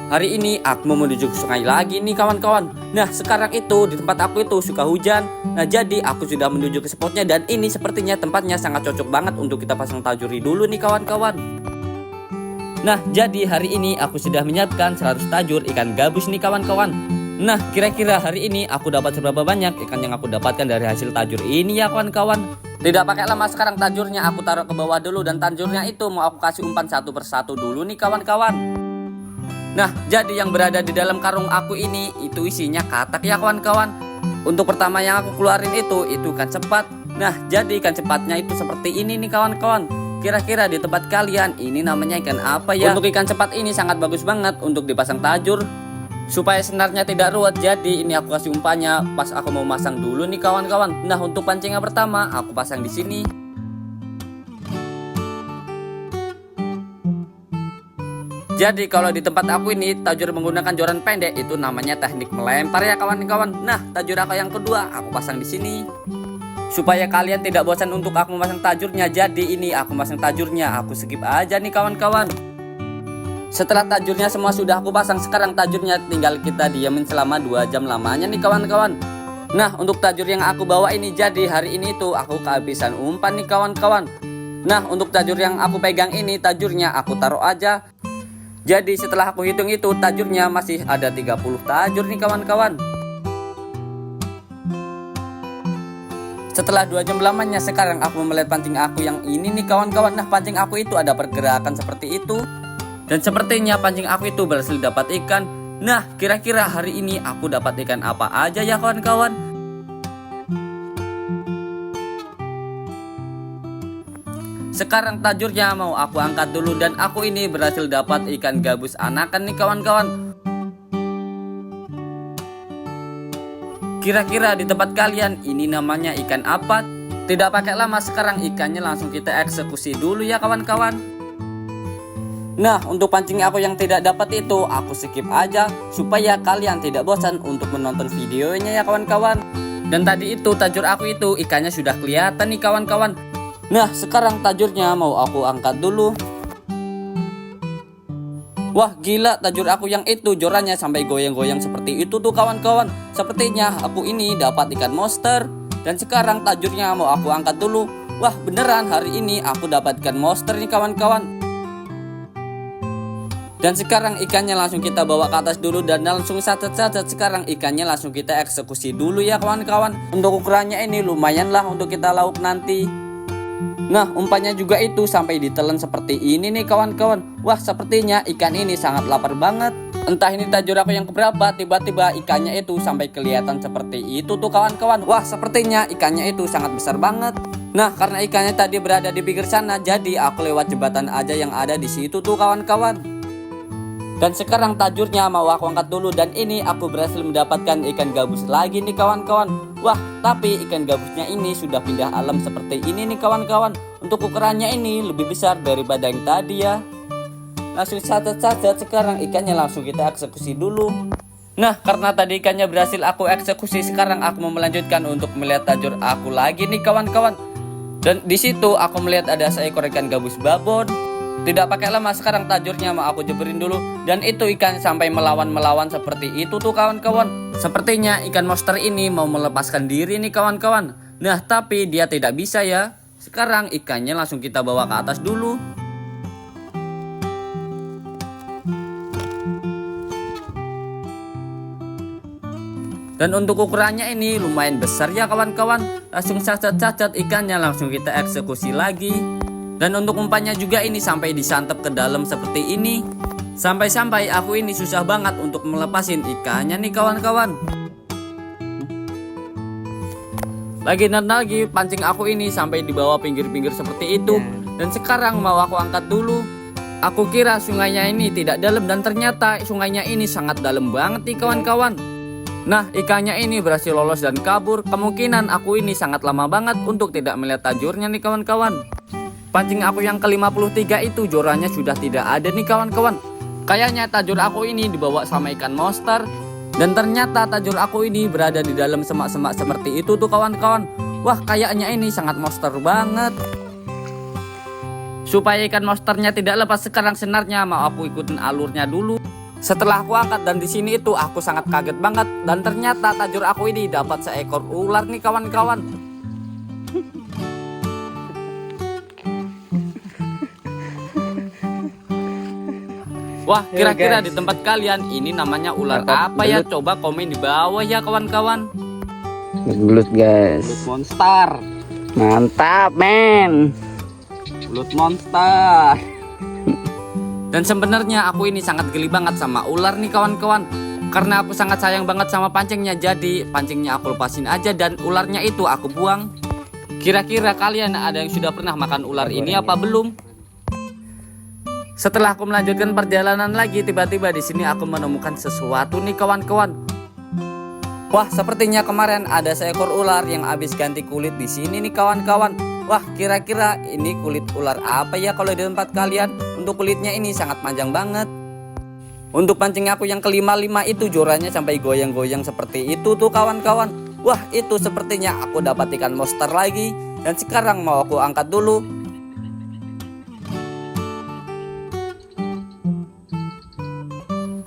hari ini aku mau menuju ke sungai lagi nih kawan-kawan. Nah sekarang itu di tempat aku itu suka hujan. Nah jadi aku sudah menuju ke spotnya dan ini sepertinya tempatnya sangat cocok banget untuk kita pasang tajuri dulu nih kawan-kawan. Nah jadi hari ini aku sudah menyiapkan 100 tajur ikan gabus nih kawan-kawan. Nah kira-kira hari ini aku dapat seberapa banyak ikan yang aku dapatkan dari hasil tajur ini ya kawan-kawan. Tidak pakai lama, sekarang tajurnya aku taruh ke bawah dulu dan tajurnya itu mau aku kasih umpan satu persatu dulu nih kawan-kawan. Nah jadi yang berada di dalam karung aku ini itu isinya katak ya kawan-kawan. Untuk pertama yang aku keluarin itu ikan cepat. Nah jadi ikan cepatnya itu seperti ini nih kawan-kawan. Kira-kira di tempat kalian ini namanya ikan apa ya? Untuk ikan cepat ini sangat bagus banget untuk dipasang tajur supaya senarnya tidak ruwet. Jadi ini aku kasih umpannya pas aku mau masang dulu nih kawan-kawan. Nah untuk pancing yang pertama aku pasang di sini. Jadi kalau di tempat aku ini tajur menggunakan joran pendek itu namanya teknik melempar ya kawan-kawan. Nah tajur aku yang kedua aku pasang di sini. Supaya kalian tidak bosan untuk aku memasang tajurnya, jadi ini aku masang tajurnya, aku skip aja nih kawan-kawan. Setelah tajurnya semua sudah aku pasang, sekarang tajurnya tinggal kita diamin selama 2 jam lamanya nih kawan-kawan. Nah untuk tajur yang aku bawa ini, jadi hari ini tuh aku kehabisan umpan nih kawan-kawan. Nah untuk tajur yang aku pegang ini, tajurnya aku taruh aja. Jadi setelah aku hitung itu tajurnya masih ada 30 tajur nih kawan-kawan. Setelah 2 jam lamanya sekarang aku melihat pancing aku yang ini nih kawan-kawan. Nah pancing aku itu ada pergerakan seperti itu. Dan sepertinya pancing aku itu berhasil dapat ikan. Nah kira-kira hari ini aku dapat ikan apa aja ya kawan-kawan. Sekarang tajurnya mau aku angkat dulu dan aku ini berhasil dapat ikan gabus anakan nih kawan-kawan. Kira-kira di tempat kalian ini namanya ikan apa? Tidak pakai lama, sekarang ikannya langsung kita eksekusi dulu ya kawan-kawan. Nah untuk pancing aku yang tidak dapat itu aku skip aja supaya kalian tidak bosan untuk menonton videonya ya kawan-kawan. Dan tadi itu tajur aku itu ikannya sudah kelihatan nih kawan-kawan. Nah sekarang tajurnya mau aku angkat dulu. Wah gila, tajur aku yang itu jorannya sampai goyang-goyang seperti itu tuh kawan-kawan. Sepertinya aku ini dapat ikan monster. Dan sekarang tajurnya mau aku angkat dulu. Wah beneran hari ini aku dapat ikan monster nih kawan-kawan. Dan sekarang ikannya langsung kita bawa ke atas dulu dan langsung satet-satet. Sekarang ikannya langsung kita eksekusi dulu ya kawan-kawan. Untuk ukurannya ini lumayan lah untuk kita lauk nanti. Nah umpannya juga itu sampai ditelan seperti ini nih kawan-kawan. Wah sepertinya ikan ini sangat lapar banget. Entah ini tajur aku yang keberapa, tiba-tiba ikannya itu sampai kelihatan seperti itu tuh kawan-kawan. Wah sepertinya ikannya itu sangat besar banget. Nah karena ikannya tadi berada di pinggir sana, jadi aku lewat jembatan aja yang ada di situ tuh kawan-kawan. Dan sekarang tajurnya mau aku angkat dulu dan ini aku berhasil mendapatkan ikan gabus lagi nih kawan-kawan. Wah tapi ikan gabusnya ini sudah pindah alam seperti ini nih kawan-kawan. Untuk ukurannya ini lebih besar daripada yang tadi ya. Langsung saja sekarang ikannya langsung kita eksekusi dulu. Nah karena tadi ikannya berhasil aku eksekusi, sekarang aku mau melanjutkan untuk melihat tajur aku lagi nih kawan-kawan. Dan di situ aku melihat ada seekor ikan gabus babon. Tidak pakai lama, sekarang tajurnya mau aku jeberin dulu. Dan itu ikan sampai melawan seperti itu tuh kawan-kawan. Sepertinya ikan monster ini mau melepaskan diri nih kawan-kawan. Nah tapi dia tidak bisa ya. Sekarang ikannya langsung kita bawa ke atas dulu. Dan untuk ukurannya ini lumayan besar ya kawan-kawan. Langsung cacat-cacat ikannya langsung kita eksekusi lagi. Dan untuk umpannya juga ini sampai disantap ke dalam seperti ini. Sampai-sampai aku ini susah banget untuk melepasin ikannya nih kawan-kawan. Lagi dan lagi pancing aku ini sampai di bawah pinggir-pinggir seperti itu. Dan sekarang mau aku angkat dulu. Aku kira sungainya ini tidak dalam dan ternyata sungainya ini sangat dalam banget nih kawan-kawan. Nah ikannya ini berhasil lolos dan kabur. Kemungkinan aku ini sangat lama banget untuk tidak melihat tajurnya nih kawan-kawan. Pancing aku yang ke-53 itu jorannya sudah tidak ada nih kawan-kawan. Kayaknya tajur aku ini dibawa sama ikan monster. Dan ternyata tajur aku ini berada di dalam semak-semak seperti itu tuh kawan-kawan. Wah kayaknya ini sangat monster banget. Supaya ikan monsternya tidak lepas, sekarang senarnya mau aku ikutin alurnya dulu. Setelah aku angkat dan di sini itu aku sangat kaget banget dan ternyata tajur aku ini dapat seekor ular nih kawan-kawan. Wah, kira-kira di tempat kalian ini namanya ular apa ya? Coba komen di bawah ya kawan-kawan. Belut guys. Belut monster. Mantap men. Belut monster. Dan sebenarnya aku ini sangat geli banget sama ular nih kawan-kawan. Karena aku sangat sayang banget sama pancingnya. Jadi pancingnya aku lepasin aja dan ularnya itu aku buang. Kira-kira kalian ada yang sudah pernah makan ular ini apa belum? Setelah aku melanjutkan perjalanan lagi, tiba-tiba di sini aku menemukan sesuatu nih kawan-kawan. Wah, sepertinya kemarin ada seekor ular yang habis ganti kulit di sini nih kawan-kawan. Wah, kira-kira ini kulit ular apa ya kalau di tempat kalian? Untuk kulitnya ini sangat panjang banget. Untuk pancing aku yang kelima-lima itu jorannya sampai goyang-goyang seperti itu tuh kawan-kawan. Wah, itu sepertinya aku dapat ikan monster lagi. Dan sekarang mau aku angkat dulu.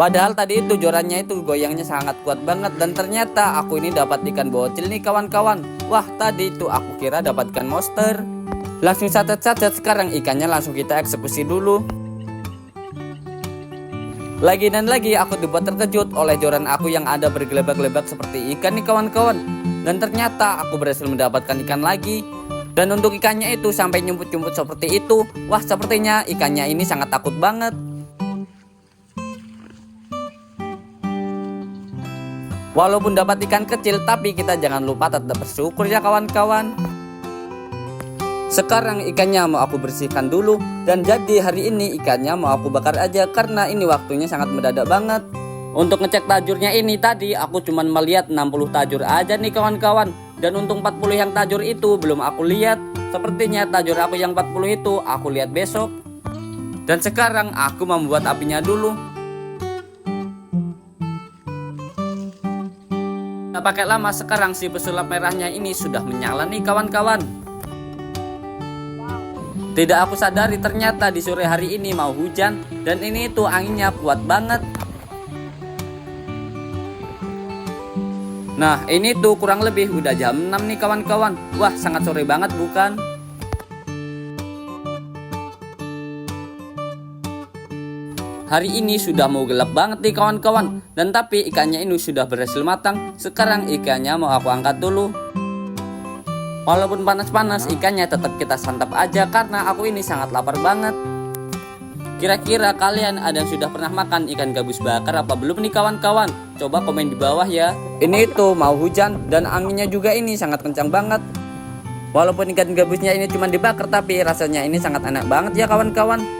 Padahal tadi itu jorannya itu goyangnya sangat kuat banget. Dan ternyata aku ini dapat ikan bocil nih kawan-kawan. Wah, tadi itu aku kira dapat ikan monster. Langsung catat-catat, sekarang ikannya langsung kita eksekusi dulu. Lagi dan lagi aku dibuat terkejut oleh joran aku yang ada bergelebak-gelebak seperti ikan nih kawan-kawan. Dan ternyata aku berhasil mendapatkan ikan lagi. Dan untuk ikannya itu sampai nyumput-nyumput seperti itu. Wah, sepertinya ikannya ini sangat takut banget. Walaupun dapat ikan kecil, tapi kita jangan lupa tetap bersyukur ya kawan-kawan. Sekarang ikannya mau aku bersihkan dulu. Dan jadi hari ini ikannya mau aku bakar aja karena ini waktunya sangat mendadak banget. Untuk ngecek tajurnya ini tadi aku cuman melihat 60 tajur aja nih kawan-kawan. Dan untuk 40 yang tajur itu belum aku lihat. Sepertinya tajur aku yang 40 itu aku lihat besok. Dan sekarang aku membuat apinya dulu. Nggak pakai lama, sekarang si pesulap merahnya ini sudah menyala nih kawan-kawan. Tidak aku sadari ternyata di sore hari ini mau hujan. Dan ini tuh anginnya kuat banget. Nah ini tuh kurang lebih udah jam 6 nih kawan-kawan. Wah, sangat sore banget bukan? Hari ini sudah mau gelap banget nih kawan-kawan. Dan tapi ikannya ini sudah berhasil matang. Sekarang ikannya mau aku angkat dulu. Walaupun panas-panas, ikannya tetap kita santap aja karena aku ini sangat lapar banget. Kira-kira kalian ada yang sudah pernah makan ikan gabus bakar apa belum nih kawan-kawan? Coba komen di bawah ya. Ini tuh mau hujan dan anginnya juga ini sangat kencang banget. Walaupun ikan gabusnya ini cuma dibakar, tapi rasanya ini sangat enak banget ya kawan-kawan.